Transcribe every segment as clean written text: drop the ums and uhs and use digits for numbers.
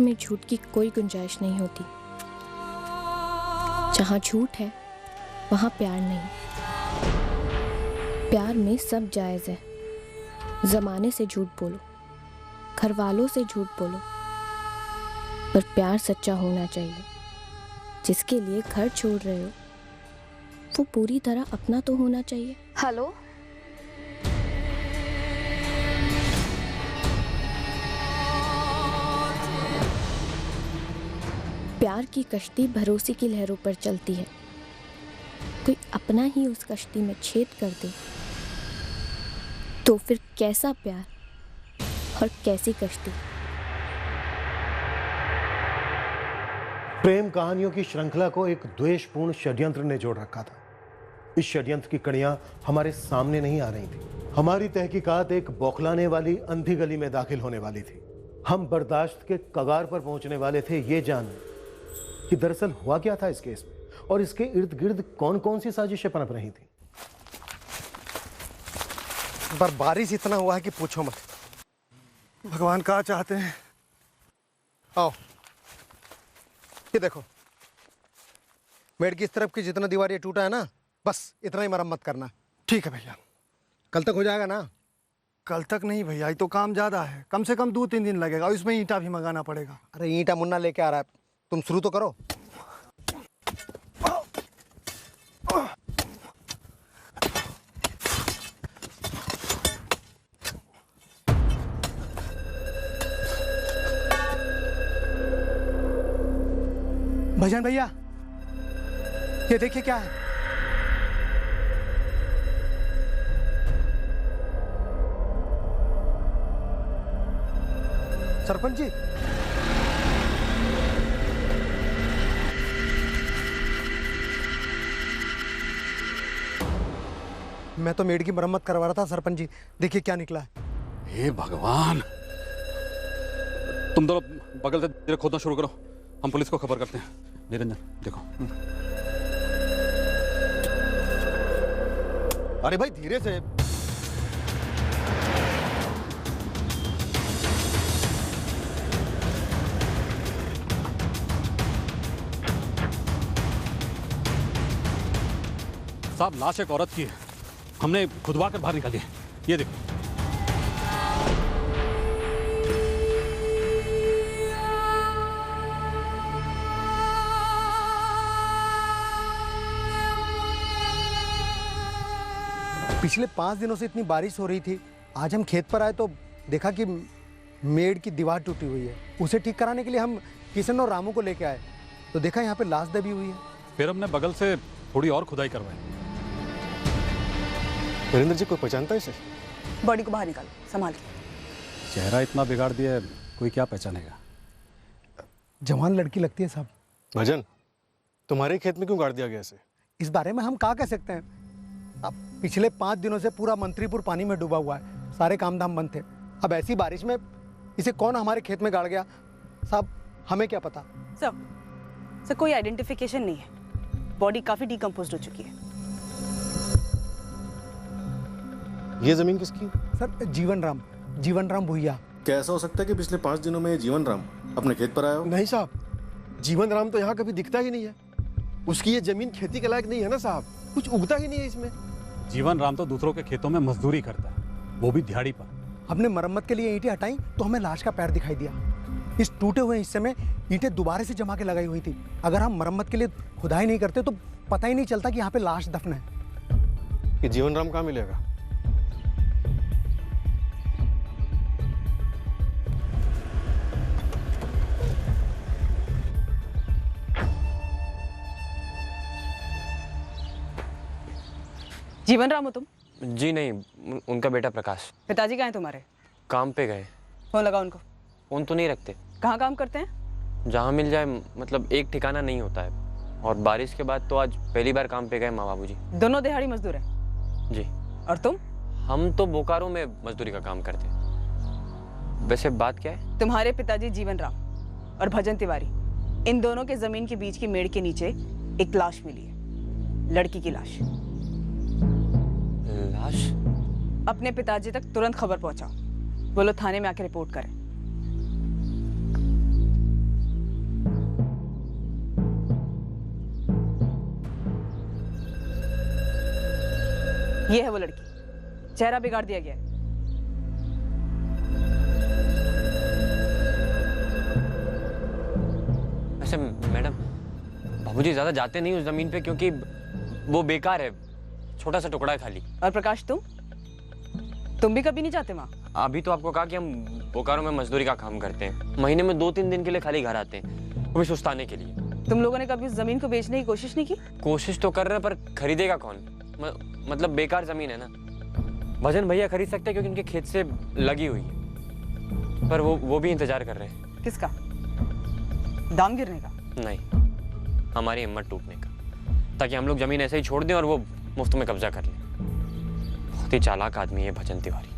में झूठ की कोई गुंजाइश नहीं होती। जहाँ झूठ है वहाँ प्यार नहीं। प्यार में सब जायज़ है। ज़माने से झूठ बोलो, घर वालों से झूठ बोलो, पर प्यार सच्चा होना चाहिए। जिसके लिए घर छोड़ रहे हो वो पूरी तरह अपना तो होना चाहिए। हेलो, प्यार की कश्ती भरोसे की लहरों पर चलती है। कोई अपना ही उस कश्ती में छेद कर दे तो फिर कैसा प्यार और कैसी कश्ती। प्रेम कहानियों की श्रृंखला को एक द्वेषपूर्ण षड्यंत्र ने जोड़ रखा था। इस षड्यंत्र की कड़ियां हमारे सामने नहीं आ रही थी। हमारी तहकीकात एक बौखलाने वाली अंधी गली में दाखिल होने वाली थी। हम बर्दाश्त के कगार पर पहुंचने वाले थे ये जानने कि दरअसल हुआ क्या था इस केस में और इसके इर्द गिर्द कौन कौन सी साजिशें पनप रही थी। पर बारिश इतना हुआ है कि पूछो मत। भगवान कहाँ चाहते हैं। आओ, ये देखो, मेड़ की इस तरफ की जितना दीवार ये टूटा है ना, बस इतना ही मरम्मत करना। ठीक है भैया। कल तक हो जाएगा ना? कल तक नहीं भैया, ये तो काम ज्यादा है। कम से कम 2-3 दिन लगेगा। इसमें ईंटा भी मंगाना पड़ेगा। अरे ईंटा मुन्ना लेके आ रहा है, तुम शुरू तो करो। भजन भैया, ये देखिए क्या है। सरपंच जी, मैं तो मेड़ की मरम्मत करवा रहा था। सरपंच जी देखिए क्या निकला है। हे भगवान, तुम दोनों बगल से धीरे खोदना शुरू करो, हम पुलिस को खबर करते हैं। निरंजन देखो। अरे भाई धीरे से। साहब, लाश एक औरत की है, हमने खुदवा कर बाहर निकाली है। ये देखो। पिछले 5 दिनों से इतनी बारिश हो रही थी। आज हम खेत पर आए तो देखा कि मेड़ की दीवार टूटी हुई है। उसे ठीक कराने के लिए हम किशन और रामू को लेके आए तो देखा यहाँ पे लाश दबी हुई है। फिर हमने बगल से थोड़ी और खुदाई करवाई। नरेंद्र जी, कोई पहचानता है इसे? बॉडी को बाहर निकालो, संभाल के। चेहरा इतना बिगाड़ दिया, कोई क्या पहचानेगा। जवान लड़की लगती है साहब। भजन, तुम्हारे खेत में क्यों गाड़ दिया गया इसे? इस बारे में हम क्या कह सकते हैं। अब पिछले 5 दिनों से पूरा मंत्रीपुर पानी में डूबा हुआ है। सारे काम धाम बंद थे। अब ऐसी बारिश में इसे कौन हमारे खेत में गाड़ गया साहब, हमें क्या पता। सर कोई आइडेंटिफिकेशन नहीं है। बॉडी काफी डिकम्पोज्ड हो चुकी है। ये जमीन किसकी? सर जीवन राम भुइया। क्या ऐसा हो सकता है कि पिछले 5 दिनों में जीवन राम अपने खेत पर आया हो? नहीं साहब, जीवन राम तो यहाँ कभी दिखता ही नहीं है। उसकी ये जमीन खेती के लायक नहीं है ना साहब, कुछ उगता ही नहीं है इसमें। जीवन राम तो दूसरों के खेतों में मजदूरी करता है, वो भी दिहाड़ी पर। हमने मरम्मत के लिए ईंटें हटाई तो हमें लाश का पैर दिखाई दिया। इस टूटे हुए हिस्से में ईंटें दोबारा से जमा के लगाई हुई थी। अगर हम मरम्मत के लिए खुदाई नहीं करते तो पता ही नहीं चलता कि यहाँ पे लाश दफन है। ये जीवन राम कहाँ मिलेगा? जीवन राम हो तुम? जी नहीं, उनका बेटा प्रकाश। पिताजी कहाँ हैं तुम्हारे? काम पे गए। फोन लगा उनको। फोन तो नहीं रखते। कहाँ काम करते हैं? जहाँ मिल जाए, मतलब एक ठिकाना नहीं होता है। और बारिश के बाद तो आज पहली बार काम पे गए माँ बाबूजी। दोनों दिहाड़ी मजदूर हैं? जी। और तुम? हम तो बोकारो में मजदूरी का काम करते हैं। वैसे बात क्या है? तुम्हारे पिताजी जीवन राम और भजन तिवारी, इन दोनों के जमीन के बीच की मेड़ के नीचे एक लाश मिली है। लड़की की लाश। लाश? अपने पिताजी तक तुरंत खबर पहुंचाओ। बोलो थाने में आके रिपोर्ट करें। ये है वो लड़की, चेहरा बिगाड़ दिया गया है। वैसे मैडम, बाबूजी ज्यादा जाते नहीं उस जमीन पे क्योंकि वो बेकार है, छोटा सा टुकड़ा है खाली। और प्रकाश तुम भी कभी नहीं जाते वहाँ? अभी तो आपको कहा कि हम बोकारो में मजदूरी का काम करते हैं, महीने में 2-3 दिन के लिए खाली घर आते हैं, वो भी सुस्ताने के लिए। तुम लोगों ने कभी उस जमीन को बेचने की कोशिश नहीं की? कोशिश तो कर रहे हैं पर खरीदेगा कौन? मतलब बेकार जमीन है ना। भजन भैया खरीद सकते हैं क्योंकि उनके खेत से लगी हुई है, पर वो भी इंतजार कर रहे हैं। किसका? दाम गिरने का? नहीं, हमारी हिम्मत टूटने का, ताकि हम लोग जमीन ऐसे ही छोड़ दें और वो मुफ्त में कब्जा कर लें। बहुत ही चालाक आदमी है भजन तिवारी।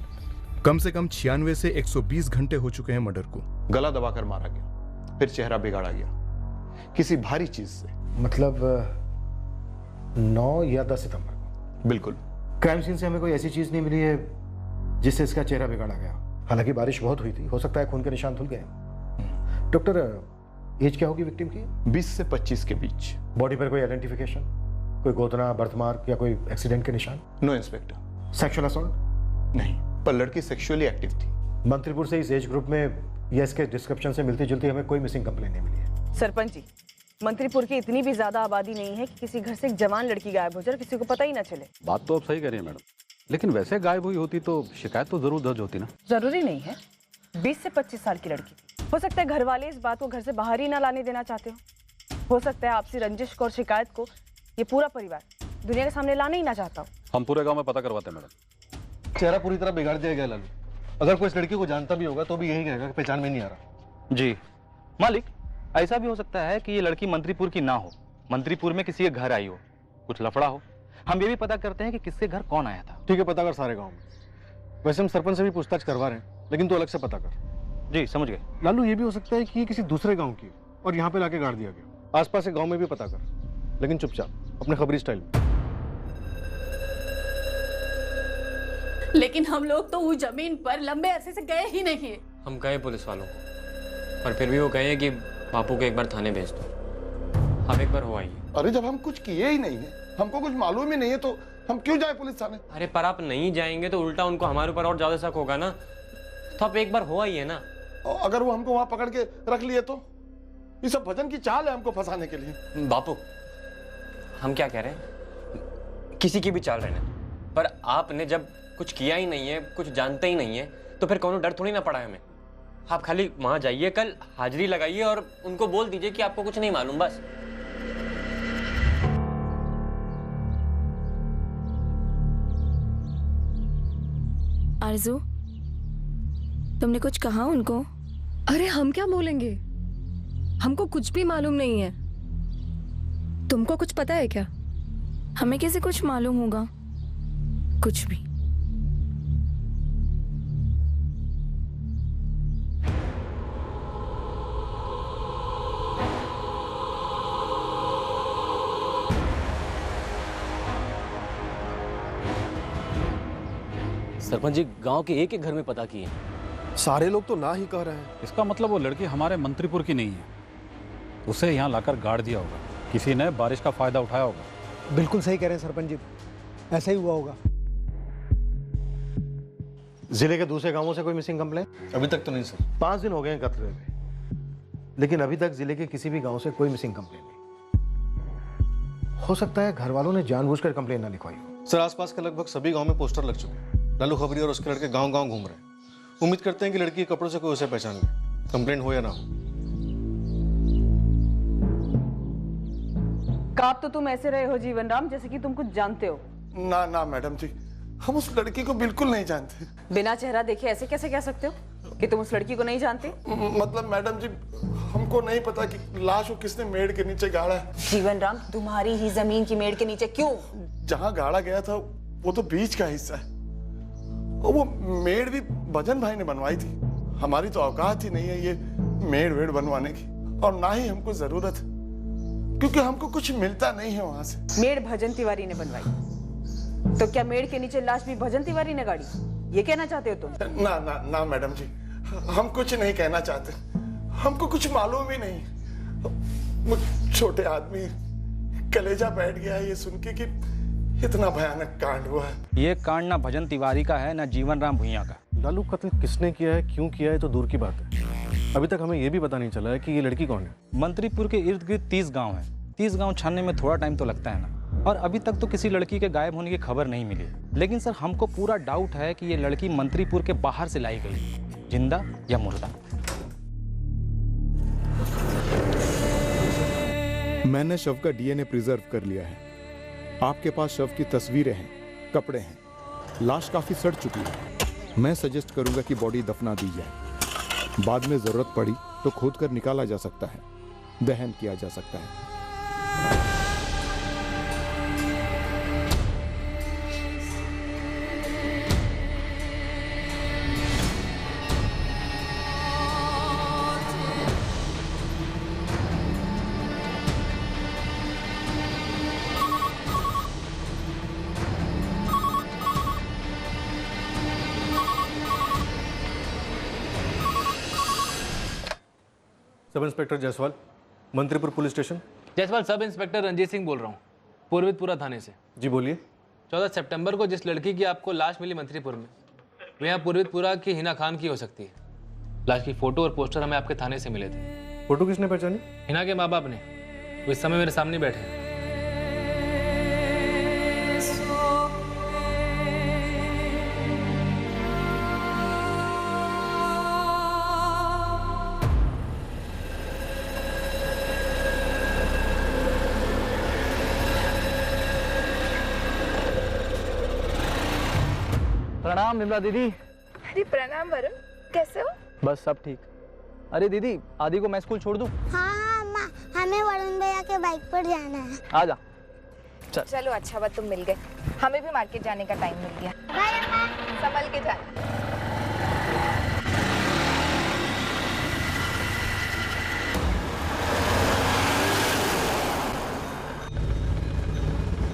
कम से कम 96 से 120 घंटे हो चुके हैं मर्डर को। गला दबाकर मारा गया, फिर चेहरा बिगाड़ा गया किसी भारी चीज से। मतलब 9 या 10 सितंबर को? बिल्कुल। क्राइम सीन से हमें कोई ऐसी चीज नहीं मिली है जिससे इसका चेहरा बिगाड़ा गया। हालांकि बारिश बहुत हुई थी, हो सकता है खून के निशान धुल गए। डॉक्टर, एज क्या होगी विक्टिम की? 20 से 25 के बीच। बॉडी पर कोई आइडेंटिफिकेशन, कोई गोदना, बर्थमार्क या कोई एक्सीडेंट के निशान? No inspector. Sexual assault? नहीं, पर लड़की सेक्सुअली एक्टिव थी। मंत्रीपुर से इस एज ग्रुप में या इसके डिस्क्रिप्शन से मिलती जुलती हमें कोई मिसिंग कंप्लेन नहीं मिली है। सरपंच जी, मंत्रीपुर की इतनी भी ज्यादा आबादी नहीं है कि किसी घर से एक जवान लड़की गायब हो जाए और किसी को पता ही ना चले। बात तो आप सही कह रही हैं मैडम, लेकिन वैसे गायब हुई होती तो शिकायत तो जरूर दर्ज होती ना। जरूरी नहीं है, 20 से 25 साल की लड़की थी। हो सकता है घर वाले इस बात को घर से बाहर ही ना लाने देना चाहते हो सकता है आपसी रंजिश और शिकायत को ये पूरा परिवार दुनिया के सामने लाना ही ना चाहता हो। हम पूरे गांव में पता करवाते हैं मैडम। चेहरा पूरी तरह बिगाड़ दिया गया लालू। अगर कोई इस लड़की को जानता भी होगा तो भी यही कहेगा कि पहचान में नहीं आ रहा। जी मालिक, ऐसा भी हो सकता है कि ये लड़की मंत्रीपुर की ना हो, मंत्रीपुर में किसी के घर आई हो, कुछ लफड़ा हो। हम ये भी पता करते हैं कि किसके घर कौन आया था। ठीक है, पता कर सारे गांव में। वैसे हम सरपंच से भी पूछताछ करवा रहे हैं, लेकिन तू अलग से पता कर। जी समझ गए। लालू, ये भी हो सकता है कि ये किसी दूसरे गांव की और यहाँ पे लाके गाड़ दिया गया। आसपास के गांव में भी पता कर, लेकिन चुपचाप, अपने खबरी स्टाइल में। लेकिन हम लोग तो उस जमीन पर लंबे अरसे से गए ही नहीं है। हम कहे पुलिस वालों को, पर फिर भी वो कहे कि बापू को एक बार थाने भेज दो। हम एक बार हो आइए। अरे जब हम कुछ किए ही नहीं है, हमको कुछ मालूम ही नहीं है, तो हम क्यों जाए पुलिस थाने? अरे पर आप नहीं जाएंगे तो उल्टा उनको हमारे ऊपर और ज्यादा शक होगा ना, तो आप एक बार हो आइए ना। और अगर वो हमको वहां पकड़ के रख लिए तो? ये सब भजन की चाल है हमको फंसाने के लिए। बापू, हम क्या कह रहे हैं, किसी की भी चाल रहने, पर आपने जब कुछ किया ही नहीं है, कुछ जानते ही नहीं है, तो फिर कोनो डर थोड़ी ना पड़ा है हमें। आप खाली वहां जाइए, कल हाजिरी लगाइए और उनको बोल दीजिए कि आपको कुछ नहीं मालूम, बस। आरजू, तुमने कुछ कहा उनको? अरे हम क्या बोलेंगे, हमको कुछ भी मालूम नहीं है। तुमको कुछ पता है क्या? हमें कैसे कुछ मालूम होगा? कुछ भी। सरपंच जी, गांव के एक एक घर में पता किए। सारे लोग तो ना ही कह रहे हैं। इसका मतलब वो लड़की हमारे मंत्रीपुर की नहीं है, उसे यहाँ लाकर गाड़ दिया होगा, किसी ने बारिश का फायदा उठाया होगा। बिल्कुल सही कह रहे हैं सरपंच जी, ऐसा ही हुआ होगा। जिले के दूसरे गांवों से कोई मिसिंग कंप्लेन? अभी तक तो नहीं सर। 5 दिन हो गए हैं कत्ल हुए, लेकिन अभी तक जिले के किसी भी गांव से कोई मिसिंग कंप्लेन नहीं। हो सकता है घर वालों ने जानबूझकर कंप्लेन ना लिखवाई हो। सर, आसपास के लगभग सभी गांव में पोस्टर लग चुके हैं। लालू खबरी और उसके लड़के गांव गांव घूम रहे हैं। उम्मीद करते हैं कि लड़की के कपड़ों से कोई उसे पहचान ले, कंप्लेंट हो या ना हो। काप तो तुम ऐसे रहे हो जीवन राम जैसे कि तुम कुछ जानते हो। ना ना मैडम जी, हम उस लड़की को बिल्कुल नहीं जानते। बिना चेहरा देखे ऐसे कैसे कह सकते हो कि तुम उस लड़की को नहीं जानते? मतलब मैडम जी, हमको नहीं पता कि लाश को किसने मेड़ के नीचे गाड़ा है। जीवन राम, तुम्हारी ही जमीन की मेड़ के नीचे क्यों? जहाँ गाड़ा गया था वो तो बीच का हिस्सा है, और वो मेड़ भी भजन भाई ने बनवाई थी। हमारी तो औकात ही नहीं है ये मेड़ वेड़ बनवाने की, और ना ही हमको जरूरत है, क्योंकि हमको कुछ मिलता नहीं है वहां से। मेड़ भजन तिवारी ने बनवाई, तो क्या मेड़ के नीचे लाश भी भजन तिवारी ने गाड़ी? ये कहना चाहते हो तुम? ना ना ना मैडम जी, हम कुछ नहीं कहना चाहते, हमको कुछ मालूम ही नहीं। वो छोटे आदमी कलेजा बैठ गया है ये सुन के कि कितना भयानक कांड हुआ है। ये कांड ना भजन तिवारी का है ना जीवन राम भुइयां का। लालू कत्ल किसने किया है, क्यों किया है तो दूर की बात है, अभी तक हमें यह भी पता नहीं चला है कि ये लड़की कौन है। मंत्रीपुर के इर्द गिर्द 30 गांव हैं। 30 गांव छानने में थोड़ा टाइम तो लगता है ना, और अभी तक तो किसी लड़की के गायब होने की खबर नहीं मिली। लेकिन सर हमको पूरा डाउट है कि ये लड़की मंत्रीपुर के बाहर से लाई गई, जिंदा या मुर्दा। मैंने शव का डीएनए प्रिजर्व कर लिया है। आपके पास शव की तस्वीरें हैं, कपड़े हैं, लाश काफी सड़ चुकी है। मैं सजेस्ट करूंगा कि बॉडी दफना दी जाए। बाद में जरूरत पड़ी तो खोद कर निकाला जा सकता है, दहन किया जा सकता है। Sub inspector Jaiswal, Mantripur police station. Jaiswal, sub inspector Ranjit Singh बोल रहा हूँ, पूर्वितपुरा थाने से। जी बोलिए। 14 सितंबर को जिस लड़की की आपको लाश मिली मंत्रीपुर में, वो यहाँ पूर्वितपुरा की हिना खान की हो सकती है। लाश की फोटो और पोस्टर हमें आपके थाने से मिले थे। फोटो किसने पहचानी? हिना के माँ बाप ने, वो इस समय मेरे सामने बैठे हैं। प्रणाम विमला दीदी। अरे प्रणाम वरुण, कैसे हो? बस सब ठीक। अरे दीदी, आदि को मैं स्कूल छोड़ दूं? हाँ अम्मा, हमें वरुण भैया के बाइक पर जाना है। आ जा। चलो अच्छा बात तुम मिल गए, हमें भी मार्केट जाने का टाइम मिल गया। बाय अम्मा, संभल के जाना।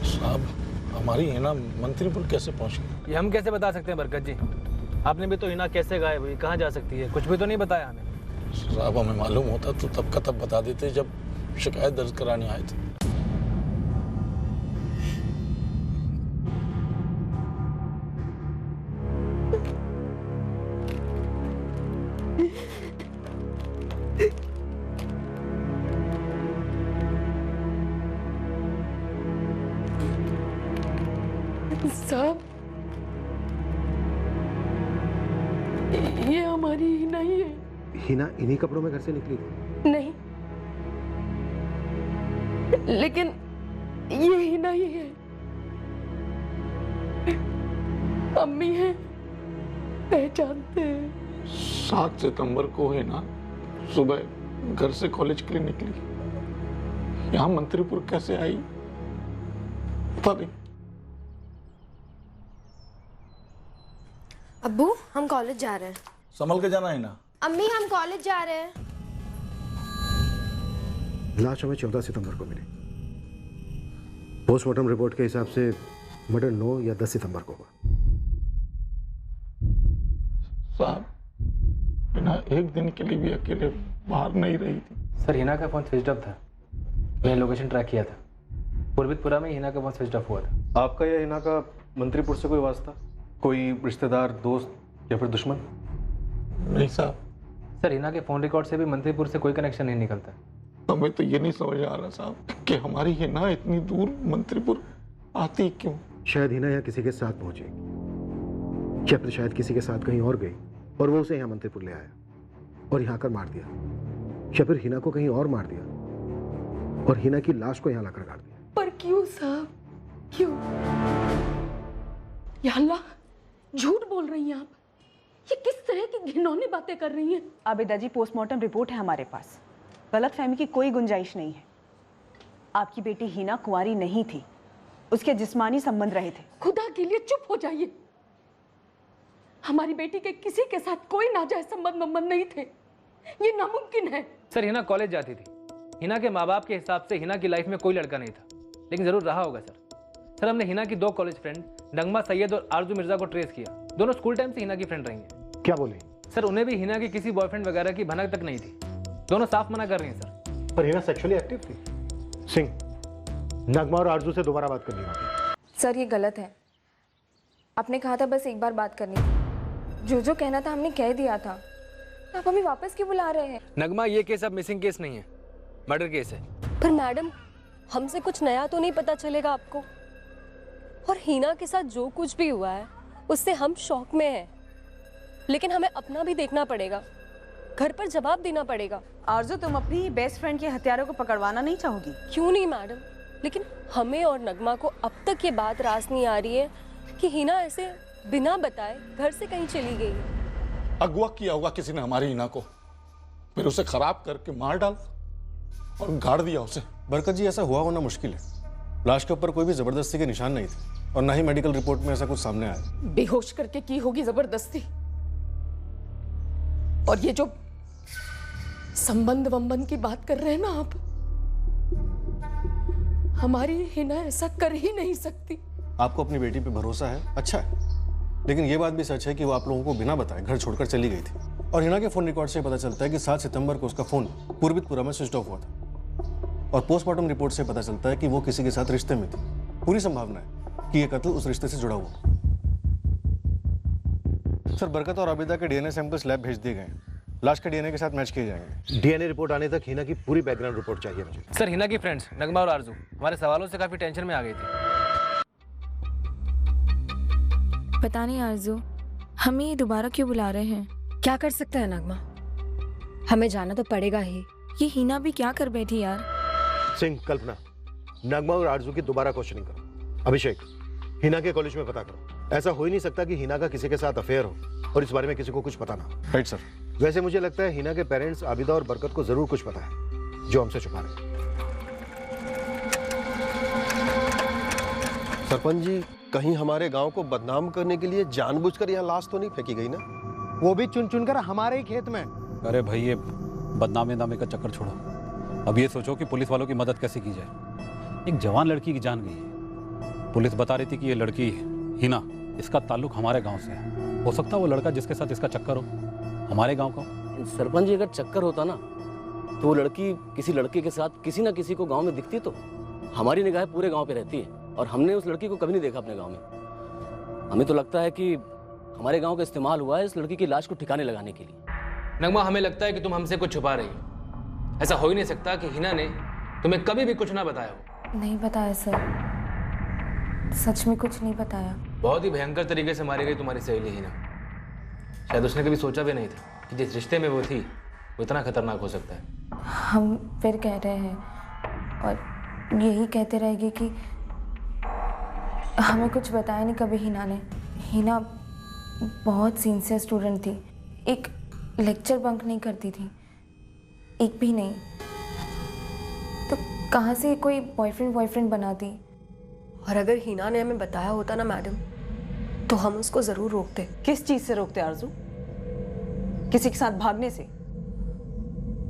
साहब, हमारी हिना मंत्रीपुर कैसे पहुंची? ये हम कैसे बता सकते हैं बरकत जी? आपने भी तो हिना कैसे गायब हुई, कहाँ जा सकती है, कुछ भी तो नहीं बताया हमें। साहब, हमें मालूम होता तो तब का तब बता देते जब शिकायत दर्ज कराने आए थे। साहब, ये हमारी हिना ही है। हिना इन्हीं कपड़ों में घर से निकली थी? नहीं, लेकिन ये हिना ही है। अम्मी है, पहचानते हैं। 7 सितंबर को हिना सुबह घर से कॉलेज के लिए निकली। यहाँ मंत्रीपुर कैसे आई पता नहीं। अब्बू, हम कॉलेज जा रहे हैं। संभल के जाना है ना। अम्मी, हम कॉलेज जा रहे हैं। लाश हमें 14 सितंबर को मिली। पोस्टमार्टम रिपोर्ट के हिसाब से मर्डर 9 या 10 सितंबर को हुआ। साहब, हिना एक दिन के लिए भी अकेले बाहर नहीं रही थी। सर, हिना का फोन स्विच ऑफ था, मैंने लोकेशन ट्रैक किया था। पूर्वितपुरा में हिना का फोन स्विच ऑफ हुआ था। आपका या हिना का मंत्रीपुर से कोई वास्ता, कोई रिश्तेदार, दोस्त या फिर दुश्मन? नहीं साहब। सर, हिना के फोन रिकॉर्ड से भी मंत्रीपुर से कोई कनेक्शन नहीं निकलता। हमें तो ये नहीं समझ आ रहा साहब कि हमारी हिना इतनी दूर मंत्रीपुर आती क्यों। शायद हिना यहाँ किसी के साथ पहुंची, या फिर शायद किसी के साथ कहीं और गई और वो उसे यहाँ मंत्रीपुर ले आया और यहाँ आकर मार दिया, या फिर हिना को कहीं और मार दिया और हिना की लाश को यहाँ लाकर गाड़ दिया। पर क्यों साहब, क्यों? या अल्लाह, झूठ बोल रही हैं आप। ये किस तरह की घिनौनी बातें कर रही हैं? आबिदा जी, पोस्टमार्टम रिपोर्ट है हमारे पास, गलतफहमी की कोई गुंजाइश नहीं है। आपकी बेटी हिना कुंवारी नहीं थी, उसके जिस्मानी संबंध रहे थे। खुदा के लिए चुप हो जाइए। हमारी बेटी के किसी के साथ कोई नाजायज संबंध नहीं थे, ये नामुमकिन है। सर, हिना कॉलेज जाती थी। हिना के माँ बाप के हिसाब से हिना की लाइफ में कोई लड़का नहीं था, लेकिन जरूर रहा होगा सर। सर, हमने हिना की 2 कॉलेज फ्रेंड नगमा सैयद और आरजू मिर्जा को ट्रेस किया। दोनों स्कूल टाइम से हिना की फ्रेंड रही हैं। क्या बोले? सर, उन्हें भी हिना की किसी बॉयफ्रेंड वगैरह की भनक तक नहीं थी। दोनों साफ मना कर रही हैं सर। पर हिना सेक्सुअली एक्टिव थी। सिंह, नगमा और आरजू से दोबारा बात करनी होगी। सर ये गलत है। आपने कहा था बस एक बार बात करनी थी, जो कहना था हमने कह दिया था। आप हमें वापस क्यों बुला रहे हैं? नगमा, ये केस अब मिसिंग केस नहीं है, मर्डर केस है। पर मैडम, हमसे कुछ नया तो नहीं पता चलेगा आपको? और हिना के साथ जो कुछ भी हुआ है उससे हम शॉक में हैं, लेकिन हमें अपना भी देखना पड़ेगा, घर पर जवाब देना पड़ेगा। आरजू, तुम अपनी बेस्ट फ्रेंड के हत्यारों को पकड़वाना नहीं चाहोगी? क्यों नहीं मैडम, लेकिन हमें और नगमा को अब तक ये बात रास नहीं आ रही है कि हिना ऐसे बिना बताए घर से कहीं चली गई है। अगवा किया होगा किसी ने हमारी हिना को, फिर उसे खराब करके मार डाल और गाड़ दिया उसे। बरकत जी, ऐसा हुआ होना मुश्किल है। लाश के ऊपर कोई भी जबरदस्ती के निशान नहीं थे और ना ही मेडिकल रिपोर्ट में ऐसा कुछ सामने आया। बेहोश करके की होगी जबरदस्ती। और ये जो संबंध वंबंध की बात कर रहे हैं ना आप, हमारी हिना ऐसा कर ही नहीं सकती। आपको अपनी बेटी पे भरोसा है, अच्छा है, लेकिन ये बात भी सच है कि वो आप लोगों को बिना बताए घर छोड़कर चली गई थी। और हिना के फोन रिकॉर्ड से पता चलता है कि 7 सितंबर को उसका फोन पूर्वितपुरा में स्विच ऑफ हुआ था। और पोस्टमार्टम रिपोर्ट से पता चलता है कि वो किसी के साथ रिश्ते में थी। पूरी संभावना है कि ये कत्ल उस रिश्ते से जुड़ा हुआ। सर, बरकत और आबिदा के डीएनए सैंपल्स लैब भेज दिए गए हैं। लाश के डीएनए के साथ मैच किए जाएंगे। डीएनए रिपोर्ट आने तक हिना की पूरी बैकग्राउंड रिपोर्ट चाहिए मुझे। सर, हिना की फ्रेंड्स नगमा और आरजू हमारे सवालों से काफी टेंशन में आ गई थी। पता नहीं आरजू, हमें ये दोबारा क्यों बुला रहे हैं? क्या कर सकते हैं नगमा, हमें जाना तो पड़ेगा ही। ये हिना भी क्या कर बैठी यार? सिंह, कल्पना, नगमा और आरजू की दोबारा क्वेश्चनिंग करो। अभिषेक, हिना के कॉलेज में पता करो। ऐसा हो ही नहीं सकता कि हिना का किसी के साथ अफेयर हो और इस बारे में किसी को कुछ पता ना हो। Right sir. वैसे मुझे लगता है हिना के पेरेंट्स आबिदा और बरकत को जरूर कुछ पता है जो हमसे छुपा रहे हैं। सरपंच जी, कहीं हमारे गांव को बदनाम करने के लिए जानबूझकर यहाँ लाश तो नहीं फेंकी गई ना? वो भी चुन चुनकर हमारे ही खेत में। अरे भाई, ये बदनामी नामे का चक्कर छोड़ो। अब ये सोचो कि पुलिस वालों की मदद कैसे की जाए। एक जवान लड़की की जान गई है। पुलिस बता रही थी कि ये लड़की हिना, इसका ताल्लुक हमारे गांव से है। हो सकता है वो लड़का जिसके साथ इसका चक्कर हो हमारे गांव का। सरपंच जी, अगर चक्कर होता ना तो वो लड़की किसी लड़के के साथ किसी ना किसी को गांव में दिखती तो हमारी निगाह पूरे गांव पे रहती है और हमने उस लड़की को कभी नहीं देखा अपने गांव में। हमें तो लगता है कि हमारे गांव का इस्तेमाल हुआ है इस लड़की की लाश को ठिकाने लगाने के लिए। नगमा, हमें लगता है कि तुम हमसे कुछ छुपा रही हो। ऐसा हो ही नहीं सकता कि हिना ने तुम्हें कभी भी कुछ ना बताया हो। नहीं बताया सर, सच में कुछ नहीं बताया। बहुत ही भयंकर तरीके से मारी गई तुम्हारी सहेली हिना। शायद उसने कभी सोचा भी नहीं था कि जिस रिश्ते में वो थी वो इतना खतरनाक हो सकता है। हम फिर कह रहे हैं और यही कहते रहेंगे कि हमें कुछ बताया नहीं कभी हिना ने। हिना बहुत सिंसियर स्टूडेंट थी, एक लेक्चर बंक नहीं करती थी, एक भी नहीं। तो कहाँ से कोई बॉयफ्रेंड बनाती? और अगर हिना ने हमें बताया होता ना मैडम, तो हम उसको जरूर रोकते। किस चीज से रोकते आरजू? किसी के साथ भागने से?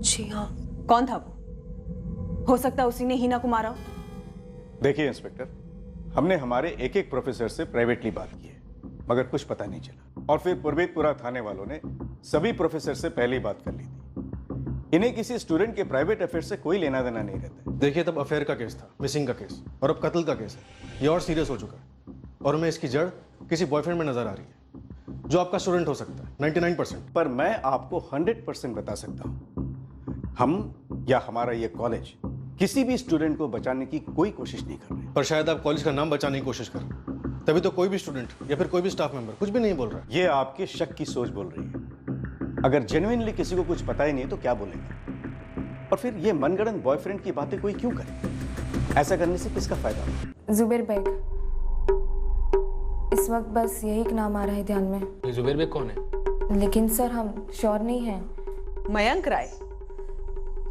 जी हाँ। कौन था वो? हो सकता है उसी ने हिना को मारा हो। देखिए इंस्पेक्टर, हमने हमारे एक एक प्रोफेसर से प्राइवेटली बात की है, मगर कुछ पता नहीं चला। और फिर पूर्वेतपुरा थाने वालों ने सभी प्रोफेसर से पहले ही बात कर ली थी। इन्हें किसी स्टूडेंट के प्राइवेट अफेयर से कोई लेना देना नहीं रहता। देखिए, तब अफेयर का केस था, मिसिंग का केस, और अब कत्ल का केस है। ये और सीरियस हो चुका है और हमें इसकी जड़ किसी बॉयफ्रेंड में नजर आ रही है जो आपका स्टूडेंट हो सकता है 99%। पर मैं आपको 100% बता सकता हूं, हम या हमारा ये कॉलेज किसी भी स्टूडेंट को बचाने की कोई कोशिश नहीं कर रहे। पर शायद आप कॉलेज का नाम बचाने की कोशिश कर रहे हैं, तभी तो कोई भी स्टूडेंट या फिर कोई भी स्टाफ मेंबर कुछ भी नहीं बोल रहा है। ये आपके शक की सोच बोल रही है। अगर जेन्युइनली किसी को कुछ पता ही नहीं तो क्या बोलेंगे? और फिर ये मनगढ़ंत बॉयफ्रेंड की बातें कोई क्यों करे? ऐसा करने से किसका फायदा? जुबेर बेग, इस वक्त बस यही एक नाम आ रहा है ध्यान में। ये जुबेर बेग कौन है? लेकिन सर हम श्योर नहीं हैं। मयंक राय।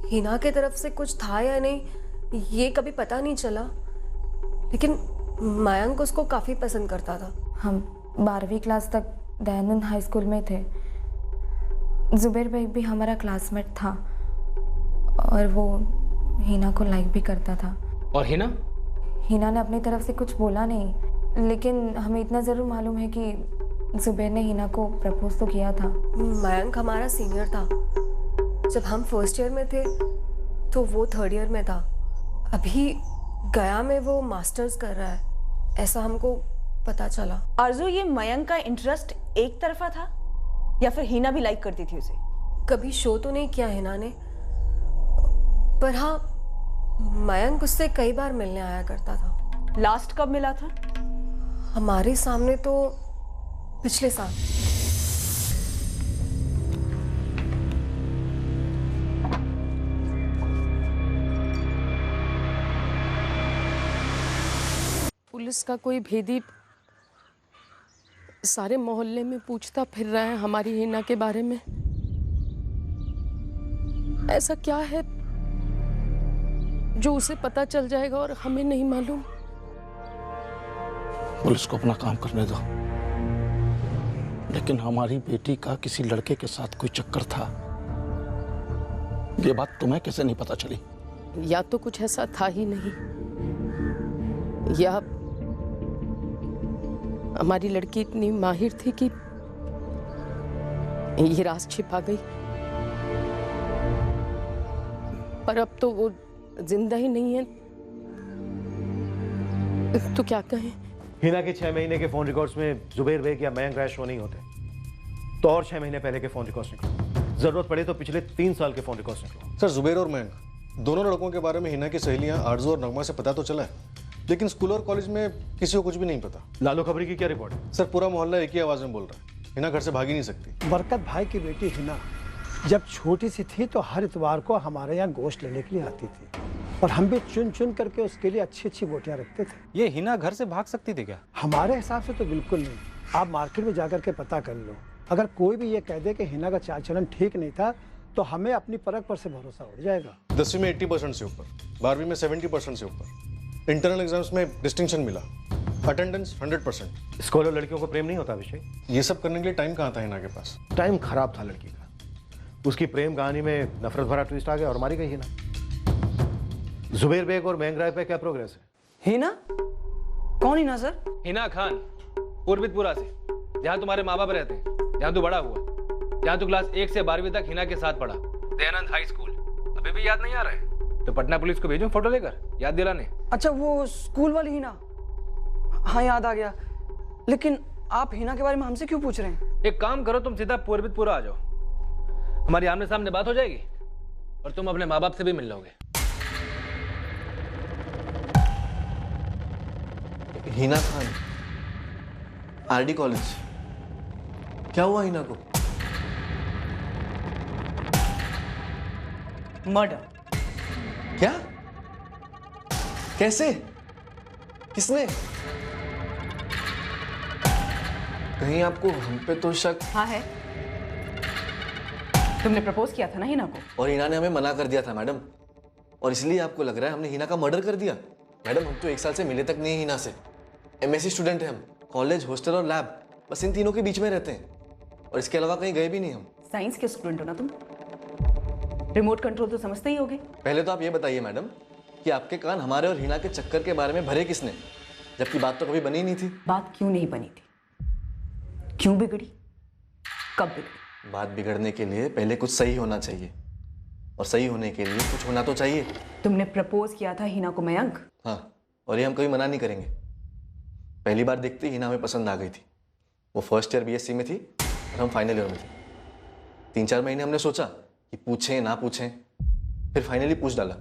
हिना के तरफ से कुछ था या नहीं ये कभी पता नहीं चला, लेकिन मयंक उसको काफी पसंद करता था। हम 12वीं क्लास तक दयानंद हाई स्कूल में थे। जुबेर भाई भी हमारा क्लासमेट था और वो हिना को लाइक भी करता था। और हिना? हिना ने अपनी तरफ से कुछ बोला नहीं, लेकिन हमें इतना ज़रूर मालूम है कि जुबेर ने हिना को प्रपोज तो किया था। मयंक हमारा सीनियर था। जब हम फर्स्ट ईयर में थे तो वो थर्ड ईयर में था। अभी गया में वो मास्टर्स कर रहा है। ऐसा हमको पता चला। आरजू, ये मयंक का इंटरेस्ट एक तरफा था या फिर हिना भी लाइक करती थी उसे? कभी शो तो नहीं किया हिना ने, पर हाँ मयंक उससे कई बार मिलने आया करता था। लास्ट कब मिला था? हमारे सामने तो पिछले साल। पुलिस का कोई भेदी सारे मोहल्ले में पूछता फिर रहा है हमारी हिना के बारे में। ऐसा क्या है जो उसे पता चल जाएगा और हमें नहीं मालूम? पुलिस को अपना काम करने दो, लेकिन हमारी बेटी का किसी लड़के के साथ कोई चक्कर था, ये बात तुम्हें कैसे नहीं पता चली? या तो कुछ ऐसा था ही नहीं, या हमारी लड़की इतनी माहिर थी कि ये राज छिपा गई। पर अब तो वो जिंदा ही नहीं है, तो क्या कहें? हिना के 6 महीने के फोन रिकॉर्ड्स में जुबैर बेग या मयंक राय शो नहीं होते, तो और 6 महीने पहले के फोन रिकॉर्ड्स निकलो। जरूरत पड़े तो पिछले 3 साल के फोन रिकॉर्ड्स निकलो। सर, जुबैर और मयंक दोनों लड़कों के बारे में हिना की सहेलियां आरजू और नगमा से पता तो चला है, लेकिन स्कूल और कॉलेज में किसी को कुछ भी नहीं पता। लालू खबरी की क्या रिपोर्ट है? सर, पूरा मोहल्ला एक ही आवाज में बोल रहा है, हिना घर से भाग ही नहीं सकती। बरकत भाई की बेटी हिना जब छोटी सी थी तो हर इतवार को हमारे यहाँ गोश्त लेने के लिए आती थी, और हम भी चुन चुन करके उसके लिए अच्छी अच्छी बोटियाँ रखते थे। ये हिना घर से भाग सकती थी क्या? हमारे हिसाब से तो बिल्कुल नहीं। आप मार्केट में जाकर के पता कर लो, अगर कोई भी ये कह दे कि हिना का चाल चलन ठीक नहीं था तो हमें अपनी परख पर से भरोसा उड़ जाएगा। 10वीं में 80% से ऊपर, 12वीं में 70% से ऊपर, इंटरनल एग्जाम्स में डिस्टिंक्शन मिला, अटेंडेंस 100%। स्कूल लड़कियों को प्रेम नहीं होता अभिषेक? ये सब करने के लिए टाइम कहाँ था हिना के पास? टाइम खराब था लड़की का। उसकी प्रेम कहानी में नफरत भरा ट्विस्ट आ गया और मारी गई हिना। जुबैर बेग और मयंक राय पे क्या प्रोग्रेस है? हिना? कौन हिना सर? हिना खान, पूर्वितपुरा से, जहाँ तुम्हारे माँ बाप रहते हैं, जहाँ तू बड़ा हुआ, जहाँ तू क्लास 1 से 12वीं तक हिना के साथ पढ़ा, दयानंद हाई स्कूल। अभी भी याद नहीं आ रहा है? तो पटना पुलिस को भेजूं फोटो लेकर याद दिलाने? अच्छा, वो स्कूल वाली हिना? हाँ, याद आ गया। लेकिन आप हिना के बारे में हमसे क्यों पूछ रहे हैं? एक काम करो, तुम सीधा पूर्वितपुरा आ जाओ, हमारी आमने सामने बात हो जाएगी और तुम अपने माँ बाप से भी मिल लोगे। Hina Khan, RD college. क्या हुआ हिना को? मर्डर। क्या? कैसे? किसने? कहीं आपको हम पे तो शक? हाँ है। तुमने प्रपोज किया था ना हिना को? और हिना ने हमें मना कर दिया था मैडम, और इसलिए आपको लग रहा है हमने हिना का मर्डर कर दिया? मैडम, हम तो 1 साल से मिले तक नहीं हिना से। MSc स्टूडेंट हैं हम, कॉलेज, हॉस्टल और लैब, बस इन तीनों के बीच में रहते हैं, और इसके अलावा कहीं गए भी नहीं हम। साइंस के स्टूडेंट हो ना तुम? रिमोट कंट्रोल तो समझते ही होगे। पहले तो आप ये बताइए मैडम कि आपके कान हमारे और हिना के चक्कर के बारे में भरे किसने, जबकि बात तो कभी बनी नहीं थी। बात क्यों नहीं बनी थी? क्यों बिगड़ी? कब बिगड़ी? बात बिगड़ने के लिए पहले कुछ सही होना चाहिए, और सही होने के लिए कुछ होना तो चाहिए। तुमने प्रपोज किया था हिना को मयंक? हाँ, और ये हम कभी मना नहीं करेंगे। पहली बार देखते ही हिना हमें पसंद आ गई थी। वो फर्स्ट ईयर BSc में थी और हम फाइनल ईयर में थे। 3-4 महीने हमने सोचा कि पूछें ना पूछें, फिर फाइनली पूछ डाला।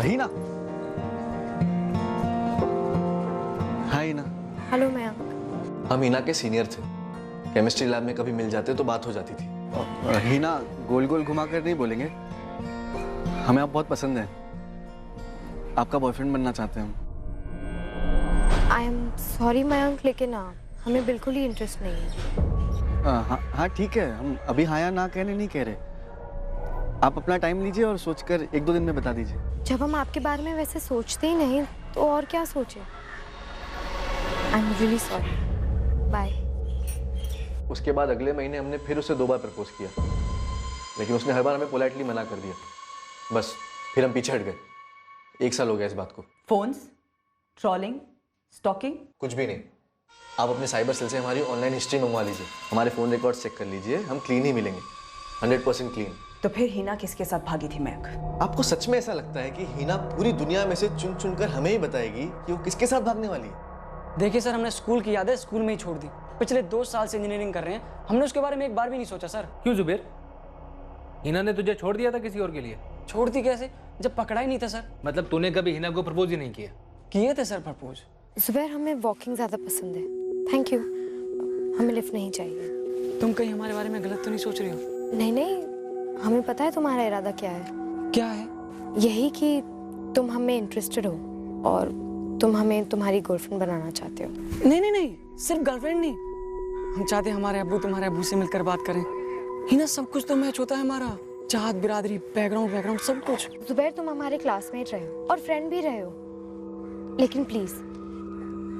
हिना। हाय हिना। हेलो मयंक। हम हिना के सीनियर थे, केमिस्ट्री लैब में कभी मिल जाते तो बात हो जाती थी। हिना, गोल गोल घुमा कर नहीं बोलेंगे, हमें आप बहुत पसंद है, आपका बॉयफ्रेंड बनना चाहते हैं हम। आई एम सॉरी मयंक, लेकिन हमें बिल्कुल ही इंटरेस्ट नहीं है। हाँ ठीक है, हम अभी हाँ या ना कहने नहीं कह रहे, आप अपना टाइम लीजिए और सोचकर 1-2 दिन में बता दीजिए। जब हम आपके बारे में वैसे सोचते ही नहीं तो और क्या सोचे। I am really sorry, bye. उसके बाद अगले महीने हमने फिर उसे 2 बार प्रपोज किया, लेकिन उसने हर बार हमें पोलाइटली मना कर दिया। बस फिर हम पीछे हट गए। 1 साल हो गया इस बात को। Phones, trolling, stalking? कुछ भी नहीं। आप अपने साइबर सेल से हमारी ऑनलाइन हिस्ट्री मंगवा लीजिए, हमारे फ़ोन रिकॉर्ड्स चेक कर लीजिए, हम क्लीन ही मिलेंगे, 100% क्लीन। तो फिर हिना किसके साथ भागी थी मयंक? आपको सच में ऐसा लगता है कि हिना पूरी दुनिया में से चुन चुन कर हमें ही बताएगी कि वो किसके साथ भागने वाली है? देखिए सर, हमने स्कूल की यादें स्कूल में ही छोड़ दी। पिछले 2 साल से इंजीनियरिंग कर रहे हैं, हमने उसके बारे में एक बार भी नहीं सोचा सर। क्यों जुबेर? हिना ने तुझे छोड़ दिया था किसी और के लिए? छोड़ दी कैसे, जब पकड़ा ही नहीं था सर। मतलब तूने कभी हिना को प्रपोज ही नहीं किया? किए थे सर प्रपोज। जुबैर, हमें वॉकिंग ज़्यादा पसंद है। थैंक यू, हमें लिफ्ट नहीं चाहिए। तुम कहीं हमारे बारे में गलत तो नहीं सोच रही हो? नहीं नहीं, हमें पता है तुम्हारा इरादा क्या है। क्या है? यही कि तुम हमें इंटरेस्टेड हो और तुम हमें तुम्हारी गर्लफ्रेंड बनाना चाहते हो। नहीं नहीं नहीं, सिर्फ गर्लफ्रेंड नहीं, हम चाहते हैं हमारे अब्बू तुम्हारे अब्बू से मिलकर बात करें। हिना, सब कुछ तो मैच होता है हमारा, चाहत, बिरादरी, बैकग्राउंड सब कुछ। जुबैर, तुम हमारे क्लासमेट रहे हो और फ्रेंड भी रहे हो, लेकिन प्लीज